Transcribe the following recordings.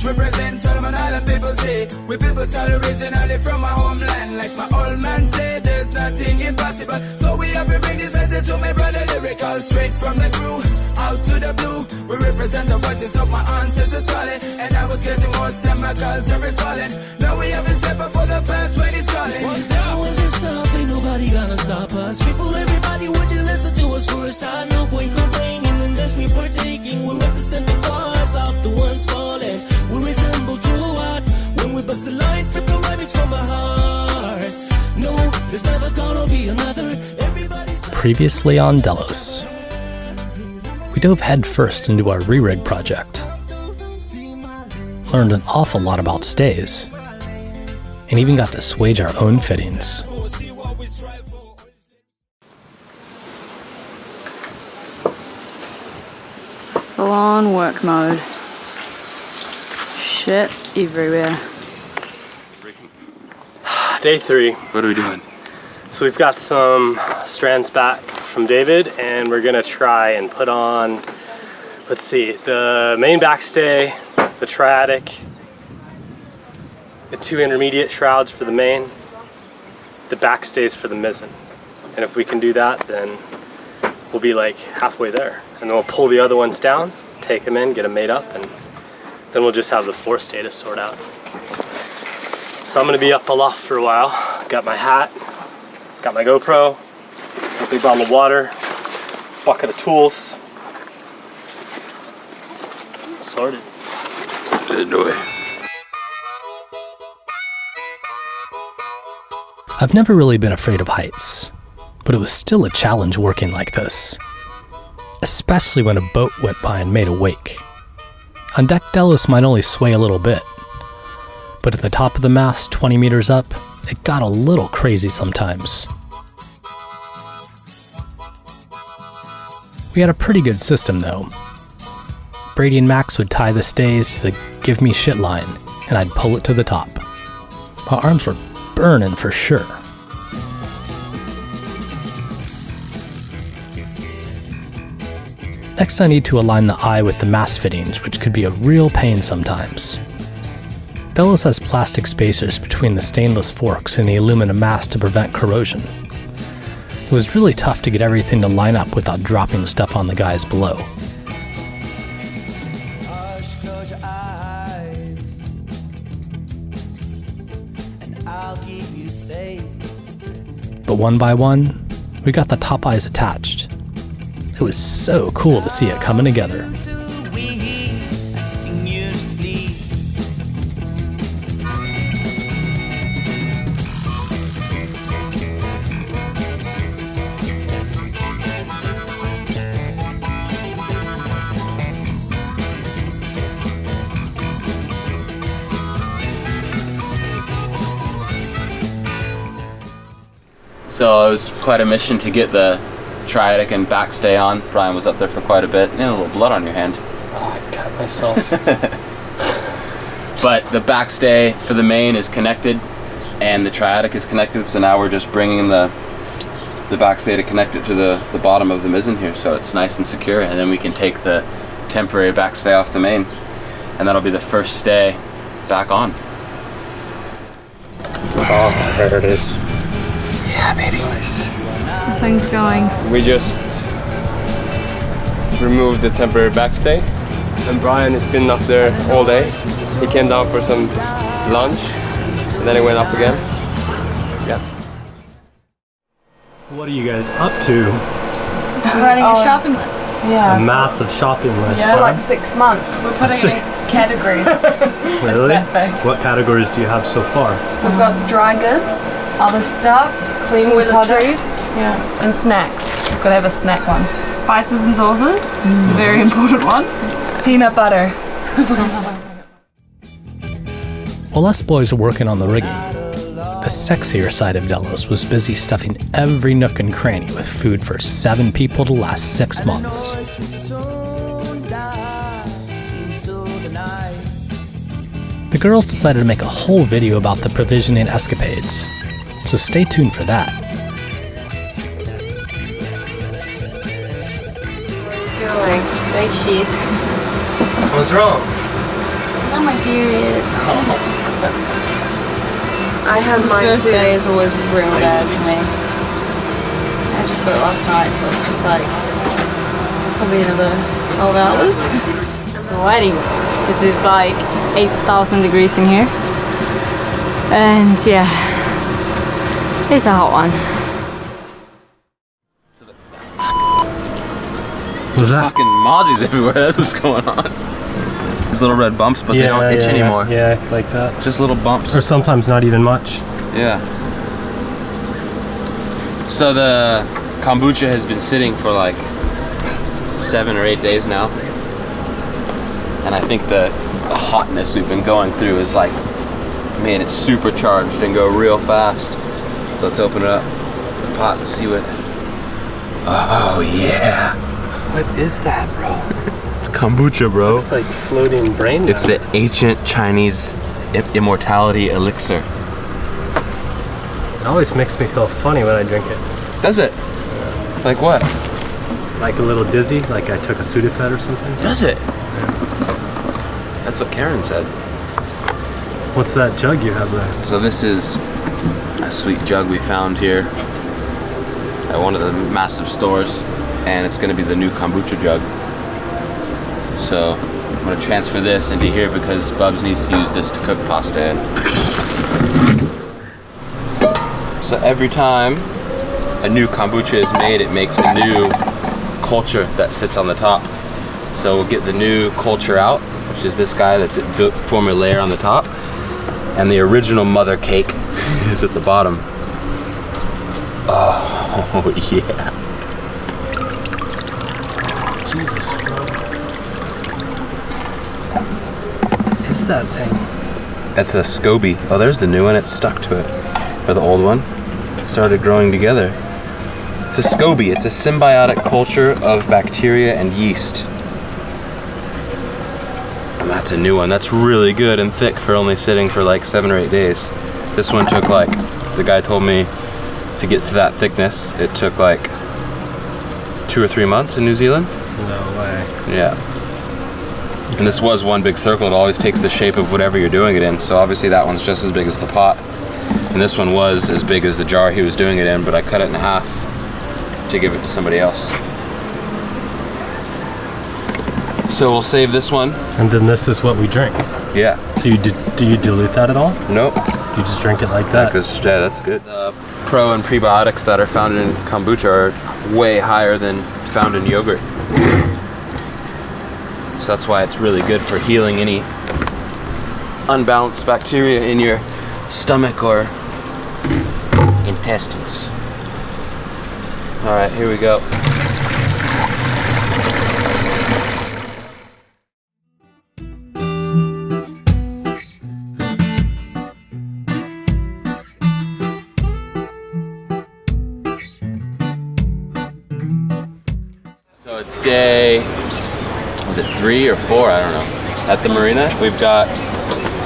OneTox represent Solomon Island people say. We people start originally from my homeland. Like my old man said, there's nothing impossible. So we have to bring this message to my brother lyrical. Straight from the crew, out to the blue. We represent the voices of my ancestors calling. And I was getting more and my culture is falling. Now we have a step up for the past 20 calling. Once down with this stuff, ain't nobody gonna stop us. People, everybody, would you listen to us for a start? No point complaining in this we're partaking. We represent the cause of the ones falling. We resemble true art. When we bust the line, flip the rhymes from our heart. No, there's never gonna be another. Everybody's Previously on Delos, we dove headfirst into our re-rig project. Learned an awful lot about stays, and even got to swage our own fittings. Full on work mode. Shit everywhere. Day 3. What are we doing? So we've got some strands back from David, and we're gonna try and put on, let's see, the main backstay, the triadic, the 2 intermediate shrouds for the main, the backstays for the mizzen. And if we can do that, then we'll be like halfway there. And then we'll pull the other ones down, take them in, get them made up, and then we'll just have the forestay to sort out. So I'm gonna be up aloft for a while. Got my hat, got my GoPro, a big bottle of water, bucket of tools. Sorted. Enjoy. I've never really been afraid of heights, but it was still a challenge working like this, especially when a boat went by and made a wake. On deck, Delos might only sway a little bit, but at the top of the mast, 20 meters up, it got a little crazy sometimes. We had a pretty good system though. Brady and Max would tie the stays to the give me shit line, and I'd pull it to the top. My arms were burning for sure. Next I need to align the eye with the mast fittings, which could be a real pain sometimes. Delos has plastic spacers between the stainless forks and the aluminum mast to prevent corrosion. It was really tough to get everything to line up without dropping stuff on the guys below. But one by one, we got the top eyes attached. It was so cool to see it coming together. So it was quite a mission to get the triadic and backstay on. Brian was up there for quite a bit. And a little blood on your hand. Oh, I cut myself. But the backstay for the main is connected, and the triadic is connected. So now we're just bringing the backstay to connect it to the bottom of the mizzen here, so it's nice and secure. And then we can take the temporary backstay off the main, and that'll be the first stay back on. Oh, there it is. Yeah, baby. Nice. How things going? We just removed the temporary backstay, and Brian has been up there all day. He came down for some lunch, and then he went up again. Yeah. What are you guys up to? Running a shopping list. Yeah. A massive shopping list. Yeah, for like 6 months. We're putting it in categories. Really? It's that big. What categories do you have so far? So we've got dry goods, Other stuff, cleaning toiletries, Yeah. and snacks. We've got to have a snack one. Spices and sauces. It's a very important one. Peanut butter. While us boys were working on the rigging, the sexier side of Delos was busy stuffing every nook and cranny with food for 7 people to last 6 months. The girls decided to make a whole video about the provisioning escapades, so stay tuned for that. Bed sheet. What's wrong? Oh, my periods. I have mine First too. day is always real bad for me. I just got it last night, so it's just like probably another 12 hours. Sweating. This is like 8,000 degrees in here. And yeah, it's a hot one. What's that? Fucking mozzies everywhere. That's what's going on. These little red bumps, but they don't itch anymore. Yeah, like that. Just little bumps. Or sometimes not even much. Yeah. So the kombucha has been sitting for like 7 or 8 days now. And I think the hotness we've been going through is like made it supercharged and go real fast. So let's open it up, the pot, and see what. Oh yeah. What is that, bro? It's kombucha, bro. It's like floating brain. It's the ancient Chinese immortality elixir. It always makes me feel funny when I drink it. Does it? Like what? Like a little dizzy, like I took a Sudafed or something. Does it? That's what Karen said. What's that jug you have there? So this is a sweet jug we found here at one of the massive stores, and it's gonna be the new kombucha jug. So I'm gonna transfer this into here because Bubs needs to use this to cook pasta in. So every time a new kombucha is made, it makes a new culture that sits on the top. So we'll get the new culture out, which is this guy that's form a layer on the top, and the original mother cake is at the bottom. Oh yeah. Jesus, what is that thing? That's a SCOBY. Oh, there's the new one. It's stuck to it. Or the old one. Started growing together. It's a SCOBY. It's a symbiotic culture of bacteria and yeast. And that's a new one. That's really good and thick for only sitting for like 7 or 8 days. This one took like, the guy told me to get to that thickness, it took like 2 or 3 months in New Zealand. No way. Yeah. And this was one big circle. It always takes the shape of whatever you're doing it in. So obviously that one's just as big as the pot. And this one was as big as the jar he was doing it in, but I cut it in half to give it to somebody else. So we'll save this one. And then this is what we drink. Yeah. So do you dilute that at all? Nope. You just drink it like that? Because yeah, that's good. The pro and prebiotics that are found in kombucha are way higher than found in yogurt. So that's why it's really good for healing any unbalanced bacteria in your stomach or intestines. All right, here we go. So it's day, was it 3 or 4? I don't know. At the marina, we've got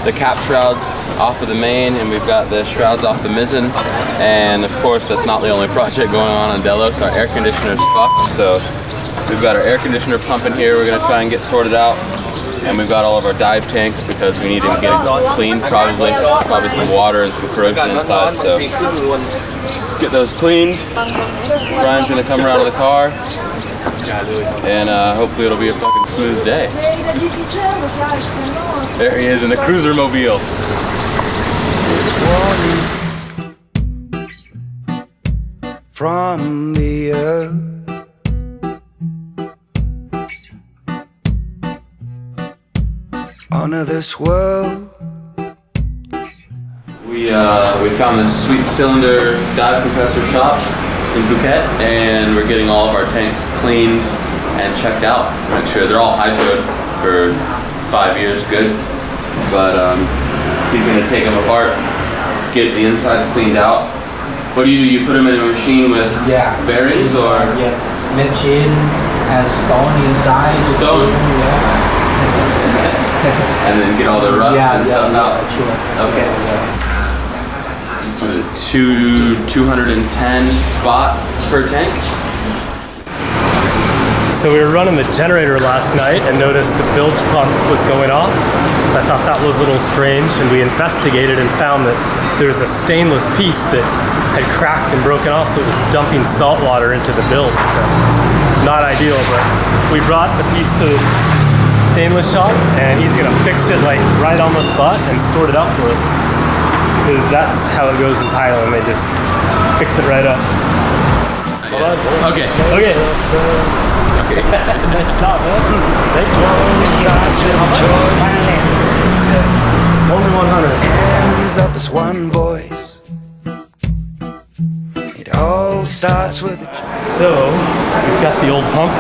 the cap shrouds off of the main, and we've got the shrouds off the mizzen. And of course, that's not the only project going on Delos. Our air conditioner's fucked, so we've got our air conditioner pumping here. We're gonna try and get sorted out. And we've got all of our dive tanks because we need to get it cleaned, probably some water and some corrosion inside. So get those cleaned. Brian's gonna come around to the car, and hopefully it'll be a fucking smooth day. There he is in the cruiser mobile. From the earth, honor this world. We found this sweet cylinder dive compressor shop in Phuket, and we're getting all of our tanks cleaned and checked out. Make sure they're all hydroed for 5 years, good. But he's gonna take them apart, get the insides cleaned out. What do? You put them in a machine with bearings, or? Yeah, machine has stone inside. Stone? And then get all the rust and stuff out? Sure. Okay. Was it 210 baht per tank? So we were running the generator last night and noticed the bilge pump was going off. So I thought that was a little strange, and we investigated and found that there was a stainless piece that had cracked and broken off, so it was dumping salt water into the bilge. So not ideal, but we brought the piece to the stainless shop and he's gonna fix it like right on the spot and sort it out for us. Because that's how it goes in Thailand, they just fix it right up. Okay. Okay. Nice job, man. Thank you. Only 100. Hands up as one voice. It all starts with a... So, we've got the old pump.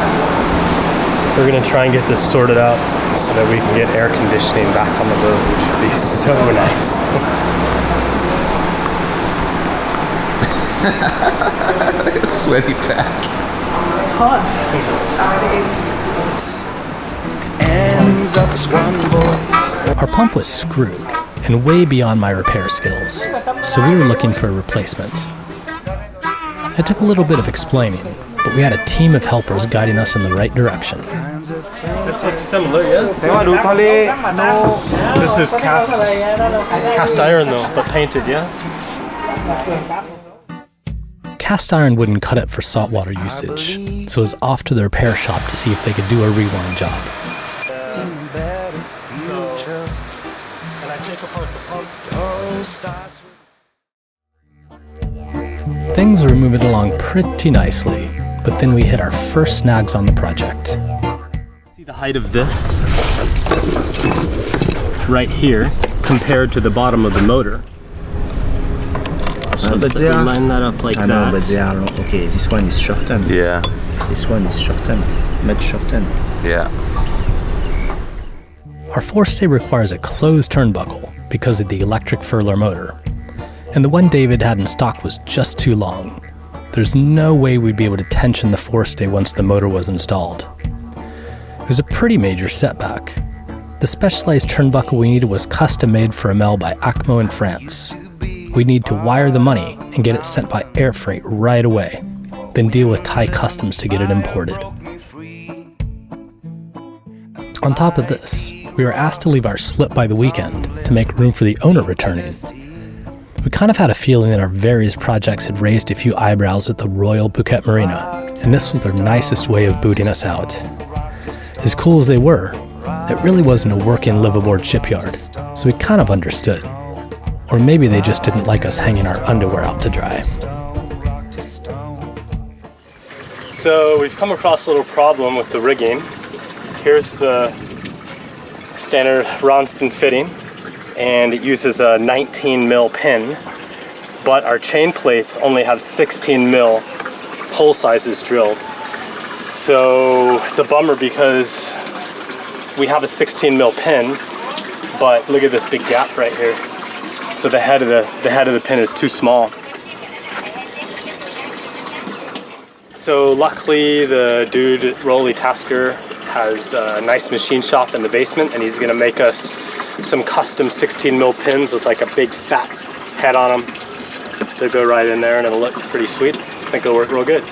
We're gonna try and get this sorted out so that we can get air conditioning back on the boat, which would be so nice. Sweaty back. It's hot. Hands up as one voice. Our pump was screwed and way beyond my repair skills, so we were looking for a replacement. It took a little bit of explaining, but we had a team of helpers guiding us in the right direction. This looks similar, yeah? This is cast iron though, but painted, yeah? Cast iron wouldn't cut it for saltwater usage, so it was off to the repair shop to see if they could do a rewind job. Can I take apart the pump? Things were moving along pretty nicely, but then we hit our first snags on the project. See the height of this right here compared to the bottom of the motor. So if we line that up like that. But they are okay. This one is shortened. Yeah. This one is shortened, much shortened. Yeah. Our forestay requires a closed turnbuckle because of the electric furler motor, and the one David had in stock was just too long. There's no way we'd be able to tension the forestay once the motor was installed. It was a pretty major setback. The specialized turnbuckle we needed was custom made for a mill by Acmo in France. We'd need to wire the money and get it sent by air freight right away, then deal with Thai customs to get it imported. On top of this, we were asked to leave our slip by the weekend to make room for the owner returning. We kind of had a feeling that our various projects had raised a few eyebrows at the Royal Phuket Marina, and this was their nicest way of booting us out. As cool as they were, it really wasn't a working live-aboard shipyard, so we kind of understood. Or maybe they just didn't like us hanging our underwear out to dry. So we've come across a little problem with the rigging. Here's the standard Ronstan fitting, and it uses a 19 mil pin, but our chain plates only have 16 mil hole sizes drilled. So it's a bummer because we have a 16 mil pin, but look at this big gap right here. So the head of the pin is too small. So luckily the dude Rolly Tasker has a nice machine shop in the basement, and he's gonna make us some custom 16 mil pins with like a big fat head on them to go right in there, and it'll look pretty sweet. I think it'll work real good.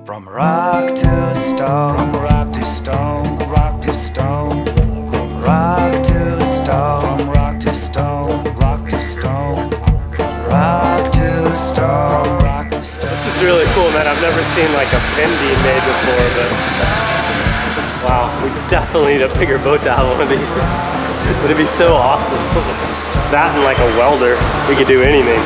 From rock to stone, rock to stone, rock to stone, rock to stone, rock to stone, rock to stone, rock to stone, rock to stone. This is really cool, man. I've never seen like a pin being made before, but wow, we definitely need a bigger boat to have one of these. Would it be so awesome? That and like a welder, we could do anything.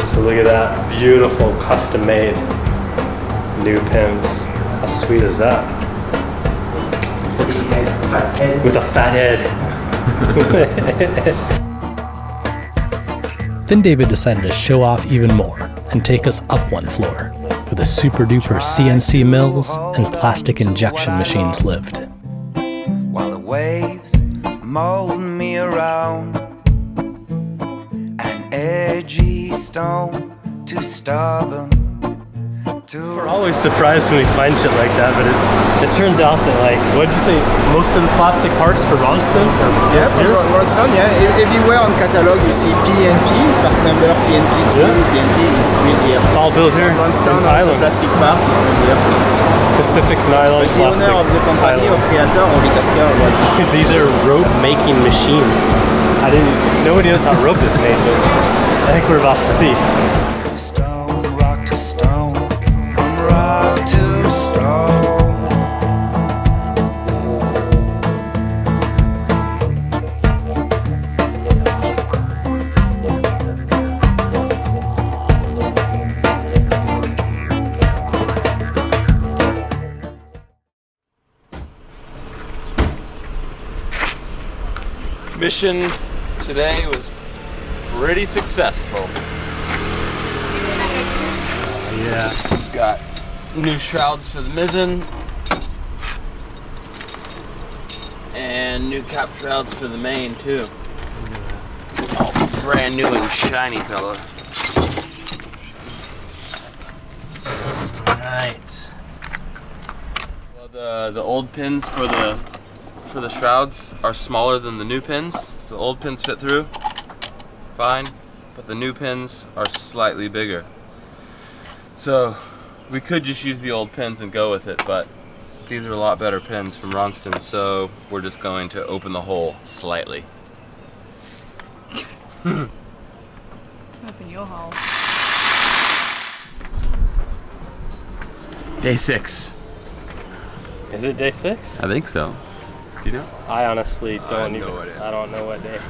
So look at that, beautiful custom made new pins. How sweet is that? Looks with a fat head. Then David decided to show off even more and take us up one floor, where the super duper CNC mills and plastic injection machines lived. While the waves mold me around, an edgy stone too stubborn We're always surprised when we find shit like that, but it turns out that, like, what did you say, most of the plastic parts for Ronstan? Yeah, for Ronstan, yeah. Everywhere on catalog you see PNP, part number PNP2, PNP is made here. It's all built here Ronstan, in Thailand. plastic part is made here. Pacific Nylon The owner of Plastics, the company, or Thailand. creator, Henri Casca, was... These are rope making machines. Nobody knows how rope is made, but I think we're about to see. Rock to stone, from rock to stone. Mission today was pretty successful. Yeah. Got new shrouds for the mizzen and new cap shrouds for the main too. All brand new and shiny, fella. Right. Well, the old pins for the shrouds are smaller than the new pins. So the old pins fit through fine, but the new pins are slightly bigger. So we could just use the old pins and go with it, but these are a lot better pins from Ronstan, so we're just going to open the hole slightly. Open your hole. Day 6. Is it day 6? I think so. Do you know? I honestly don't even. I don't know what day.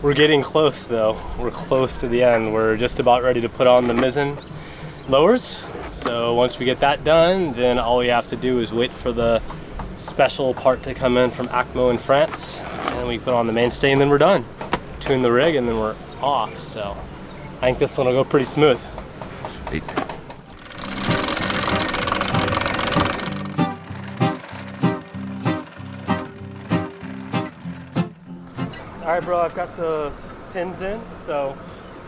We're getting close though. We're close to the end. We're just about ready to put on the mizzen lowers. So once we get that done, then all we have to do is wait for the special part to come in from Acmo in France, and we put on the mainstay, and then we're done. Tune the rig, and then we're off. So I think this one will go pretty smooth. Sweet. All right, bro, I've got the pins in, so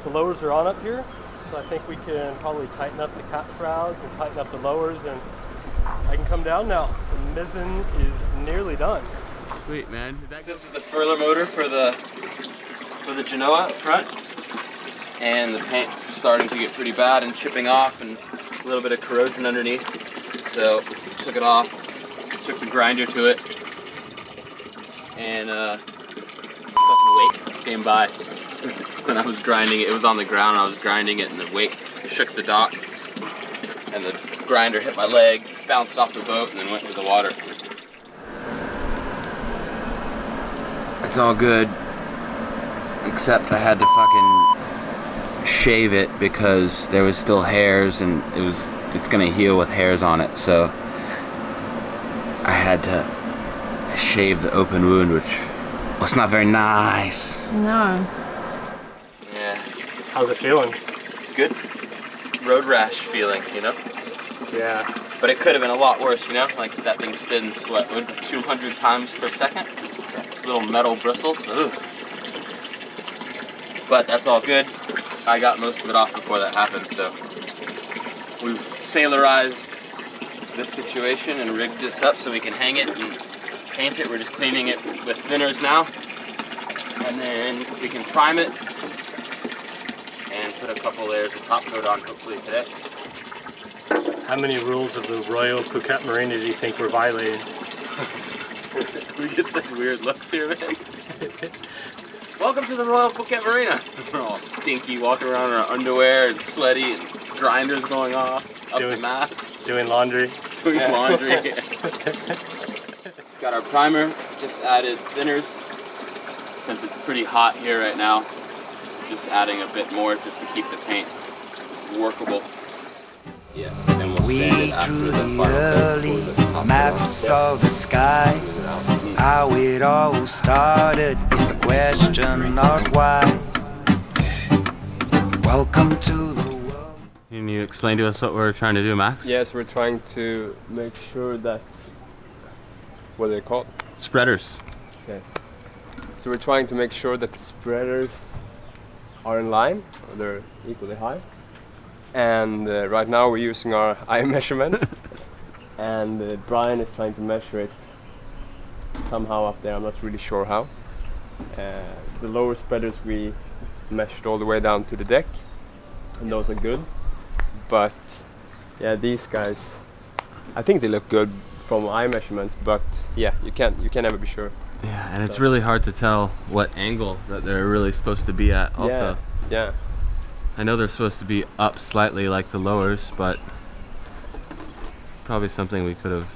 the lowers are on up here. So I think we can probably tighten up the cap shrouds and tighten up the lowers, and I can come down now. The mizzen is nearly done. Sweet, man. This is the furler motor for the Genoa up front, and the paint starting to get pretty bad and chipping off, and a little bit of corrosion underneath. So took it off, took the grinder to it, and fucking wake came by when I was grinding it. It was on the ground, I was grinding it, and the wake shook the dock, and the grinder hit my leg, bounced off the boat, and then went into the water. It's all good, except I had to fucking shave it because there was still hairs, and it's gonna heal with hairs on it, so I had to shave the open wound, which was not very nice. No. Yeah. How's it feeling? It's good. Road rash feeling, you know? Yeah. But it could have been a lot worse, you know? Like that thing spins, what, 200 times per second? Little metal bristles. Ugh. But that's all good. I got most of it off before that happened, so we've sailorized this situation and rigged this up so we can hang it and paint it. We're just cleaning it with thinners now, and then we can prime it and put a couple layers of top coat on hopefully today. How many rules of the Royal Phuket Marina do you think we're violating? We get such weird looks here, man. Welcome to the Royal Phuket Marina. We're all stinky, walking around in our underwear and sweaty, and grinders going off up the mast. Doing laundry. Doing laundry. Got our primer, just added thinners. Since it's pretty hot here right now, just adding a bit more just to keep the paint workable. Yeah, and we'll sand it after the final coat. Maps of the sky, how it all started is the question, not why. Welcome to the world. Can you explain to us what we're trying to do, Max? Yes, we're trying to make sure that, what are they called? Spreaders. Okay. So we're trying to make sure that the spreaders are in line, or they're equally high. and right now we're using our eye measurements. And Brian is trying to measure it somehow up there. I'm not really sure how. The lower spreaders we measured all the way down to the deck, and those are good. But yeah, these guys, I think they look good from eye measurements. But yeah, you can never be sure. Yeah, and it's really hard to tell what angle that they're really supposed to be at. Also, yeah. I know they're supposed to be up slightly like the lowers, but probably something we could have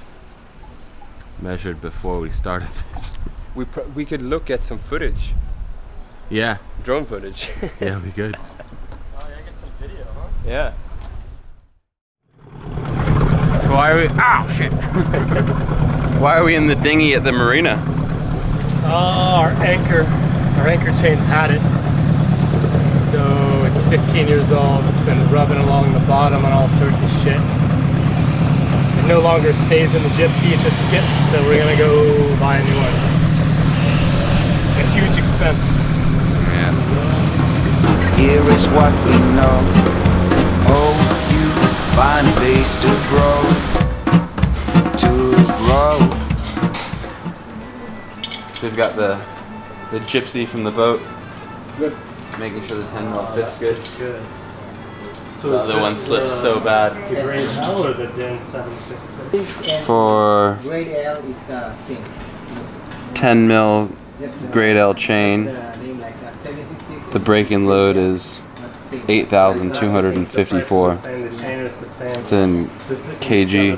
measured before we started this. We could look at some footage. Yeah. Drone footage. Yeah, we could. Oh, yeah, get some video, huh? Yeah. Why are we? Ow, shit! Why are we in the dinghy at the marina? Our anchor chain's had it. So it's 15 years old. It's been rubbing along the bottom and all sorts of shit. It no longer stays in the gypsy, it just skips. So we're gonna go buy a new one. A huge expense. Yeah. Here is what we know. Oh, you find a place to grow. So we've got the gypsy from the boat. Good. Making sure the 10 mil fits good. Good. So The other one slips so bad. The grade L or the DIN 766? For Grade L is same. 10 mil grade L chain, Name like that. 766. the break-in load is 8,254. The chain is the same. It's in kg.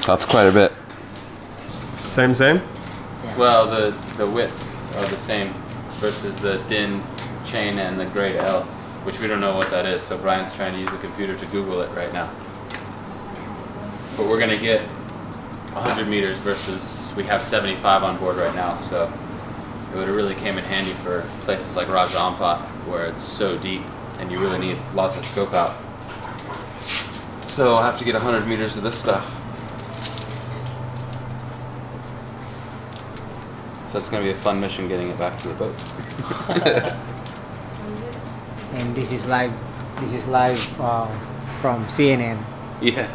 That's quite a bit. Same. Well, the widths are the same versus the DIN chain and the grade L, which we don't know what that is, so Brian's trying to use the computer to Google it right now. But we're gonna get 100 meters versus we have 75 on board right now, so it would have really came in handy for places like Raja Ampat where it's so deep and you really need lots of scope out. So I'll have to get 100 meters of this stuff. So it's going to be a fun mission getting it back to the boat. And this is live. From CNN. Yeah.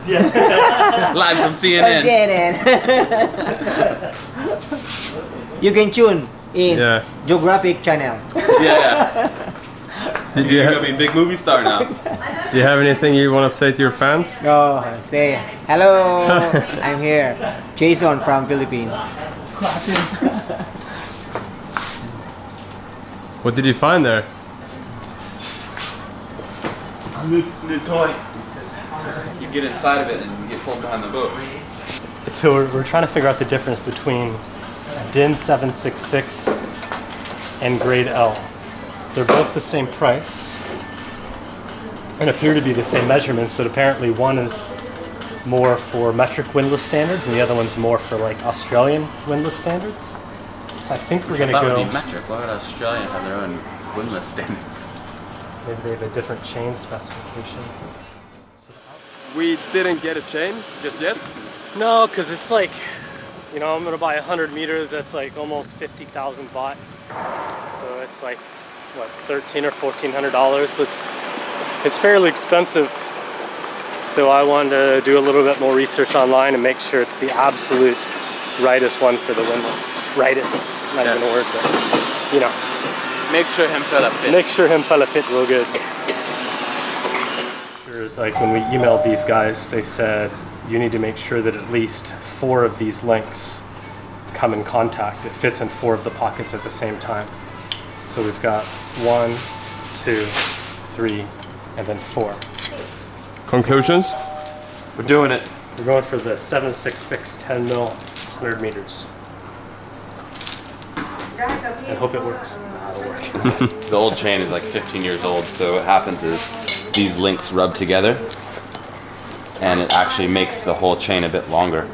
Live from CNN. CNN. You can tune in Geographic channel. Yeah. You're going to be a big movie star now. Do you have anything you want to say to your fans? Oh, say hello. I'm here. Jason from Philippines. What did you find there? New toy. You get inside of it and you get pulled behind the boat. So we're trying to figure out the difference between DIN 766 and grade L. They're both the same price and appear to be the same measurements, but apparently one is more for metric windlass standards and the other one's more for like Australian windlass standards. So I think we're going to go... That would be metric. Why would Australia have their own windlass standards? Maybe they have a different chain specification. We didn't get a chain just yet. No, because it's like, you know, I'm going to buy 100 meters. That's like almost 50,000 baht. So it's like, what, $1,300 or $1,400. So it's fairly expensive. So I wanted to do a little bit more research online and make sure it's the absolute rightest one for the windlass. Rightest, not even a word, but you know. Make sure him fella fit. Make sure him fella fit real good. Sure, it's like when we emailed these guys, they said you need to make sure that at least 4 of these links come in contact. It fits in 4 of the pockets at the same time. So we've got 1, 2, 3, and then 4. Conclusions? We're doing it. We're going for the 766 10 mil 100 meters. And hope it works. It'll work. The old chain is like 15 years old, so what happens is these links rub together and it actually makes the whole chain a bit longer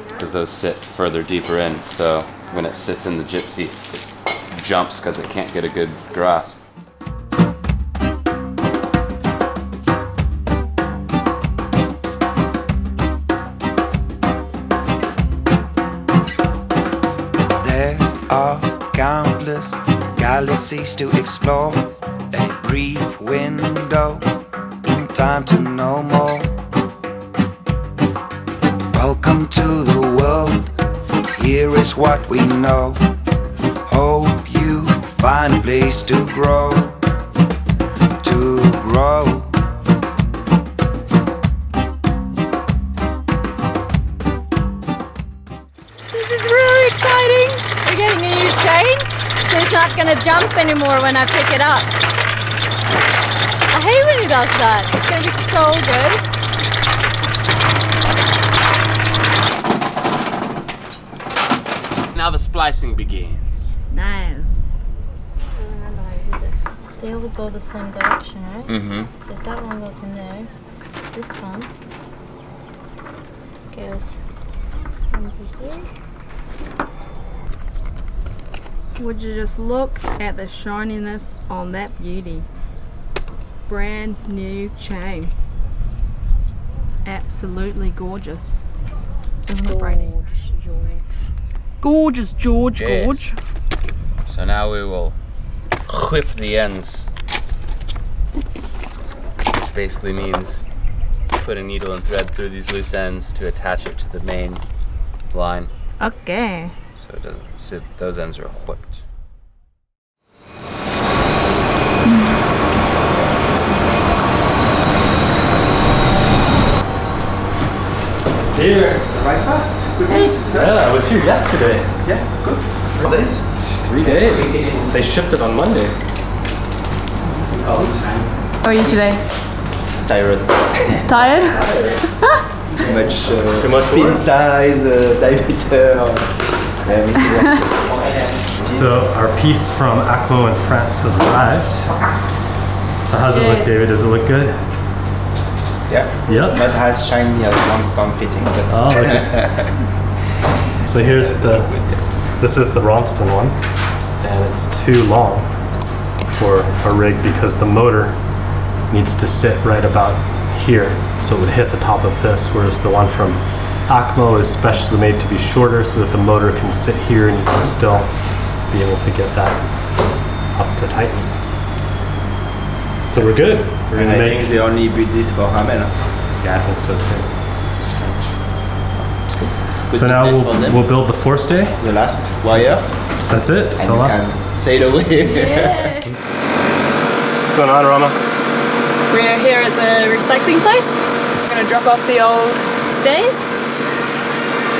because those sit further deeper in, so when it sits in the gypsy it jumps because it can't get a good grasp. There are countless galaxies to explore. A brief window in time to know more. Welcome to the world, here is what we know. Hope you find a place to grow, to grow. This is really exciting. We're getting a new chain, so it's not gonna jump anymore when I pick it up. I hate when he does that. It's gonna be so good. Now the splicing begins. Nice. They all go the same direction, right? Mm-hmm. So if that one goes in there, this one goes under here. Would you just look at the shininess on that beauty? Brand new chain. Absolutely gorgeous. Isn't it, Brady? Gorgeous, George. Yes. Gorge. So now we will whip the ends, which basically means put a needle and thread through these loose ends to attach it to the main line. Okay. So it doesn't. So those ends are whipped. It's here. Right fast. Good news. Yeah, I was here yesterday. Yeah, good. 4 days. 3 days. They shipped it on Monday. How are you today? Tired. Tired? Too much work? pin size, diameter, everything. So our piece from Acmo in France has arrived. So how's it look, David? Does it look good? Yeah. Yep. Not as shiny as Ronstan fitting, but Oh, okay. So here's this is the Ronstan one, and it's too long for a rig because the motor needs to sit right about here, so it would hit the top of this, whereas the one from Acmo is specially made to be shorter so that the motor can sit here and you can still be able to get that up to tighten. So we're good. We're and gonna I think they only built this for Hamel. Yeah, I think so too. Good So now business for them. we'll build the forestay. The last wire, That's it. and the you last. can sail away. What's going on, Rama? We're here at the recycling place. We're gonna drop off the old stays,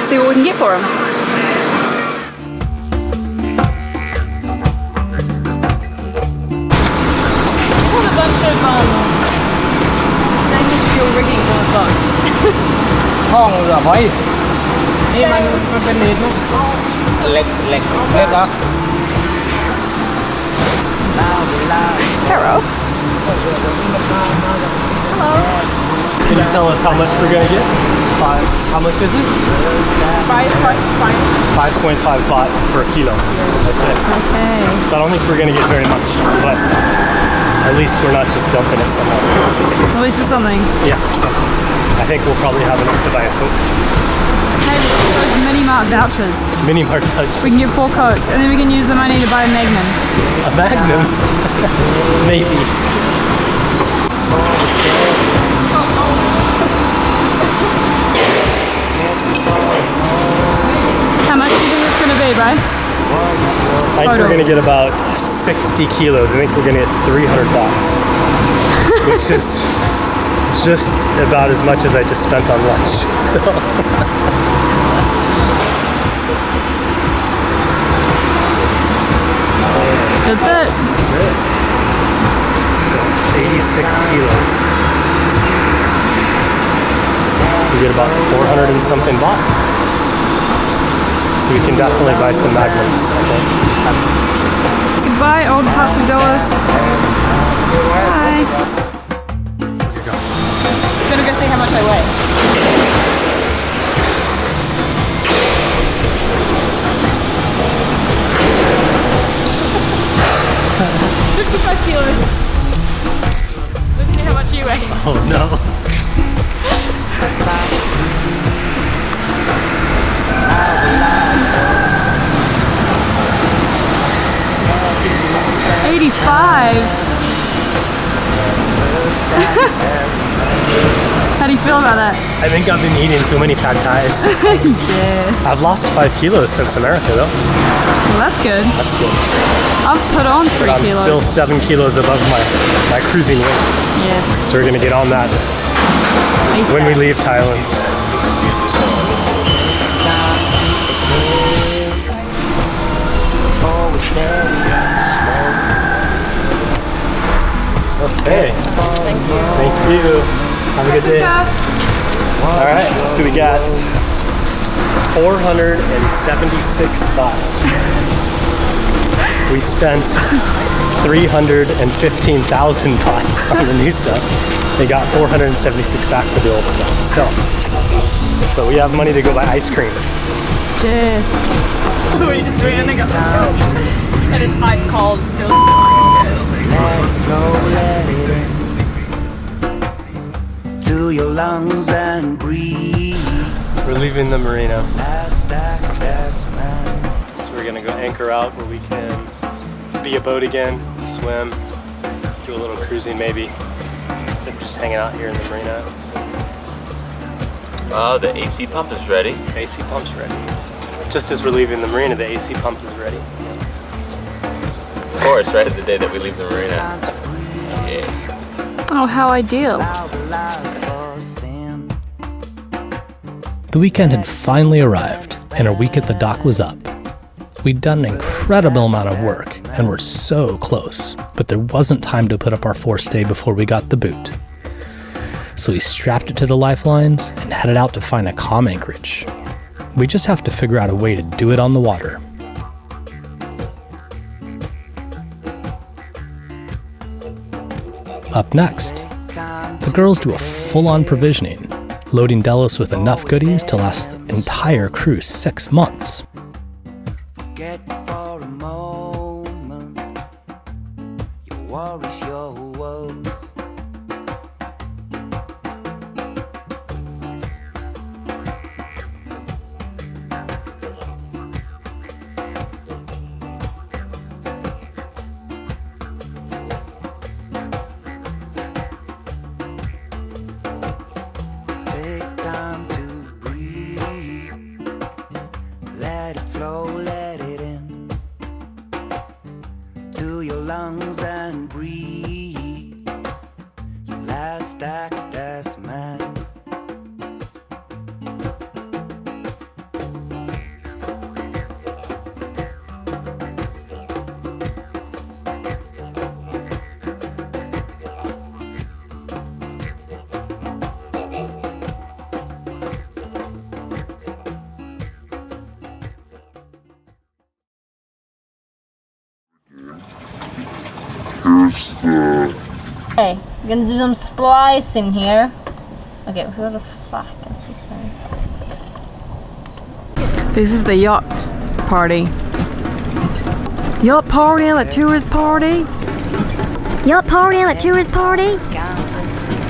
see what we can get for them. We have a bunch of stainless steel rigging going on. ห้องเหรอพอยนี่มันเป็นหินเหล็กเหรอ Hello. Hello. Can you tell us how much we're gonna get? How much is it? 5.5 baht per kilo. Okay. Okay. So I don't think we're gonna get very much, but at least we're not just dumping it somewhere. At least it's something. Yeah. So I think we'll probably have enough to buy a coat. Hey, those mini mart vouchers. Mini mart vouchers. We can get 4 coats, and then we can use the money to buy a Magnum. A Magnum? Maybe. How much do you think it's going to be, bro? I think we're gonna get about 60 kilos. I think we're gonna get 300 bahts, which is just about as much as I just spent on lunch. So. That's it. 86 kilos. We get about 400 and something baht. So we can definitely buy some Magnums, I think. Goodbye, old parts of Delos. Bye. Gonna go see how much I weigh. 55 kilos. Let's see how much you weigh. Oh no. about that? I think I've been eating too many pad thais. Yeah. I've lost 5 kilos since America though. Well, that's good. That's good. I've put on 3 But I'm kilos. still 7 kilos above my cruising weight. Yes. So we're gonna get on that when we leave Thailand. Okay. Thank you. Thank you. Have a good day. All right, so we got 476 spots. We spent 315,000 baht on the new stuff. They got 476 back for the old stuff. So, but we have money to go buy ice cream. Cheers. We just ran and got and it's ice cold. Feels good. To your lungs and breathe. We're leaving the marina. So we're gonna go anchor out where we can be a boat again, swim, do a little cruising maybe, instead of just hanging out here in the marina. Oh, the AC pump is ready. The AC pump's ready. Just as we're leaving the marina, the AC pump is ready. Of course, right? The day that we leave the marina. Yeah. Oh, how ideal. The weekend had finally arrived, and our week at the dock was up. We'd done an incredible amount of work, and were so close, but there wasn't time to put up our forestay before we got the boot. So we strapped it to the lifelines and headed out to find a calm anchorage. We just have to figure out a way to do it on the water. Up next, the girls do a full-on provisioning, loading Delos with enough goodies to last the entire cruise 6 months. Forget for a moment your worries, your woes. Take time to breathe. Let it flow, let it in to your lungs and breathe. Your last act as man. Okay, we're gonna do some splicing here. Okay, where the fuck is this one? This is the yacht party. Yacht party and the tourist party. Yacht party and the tourist party.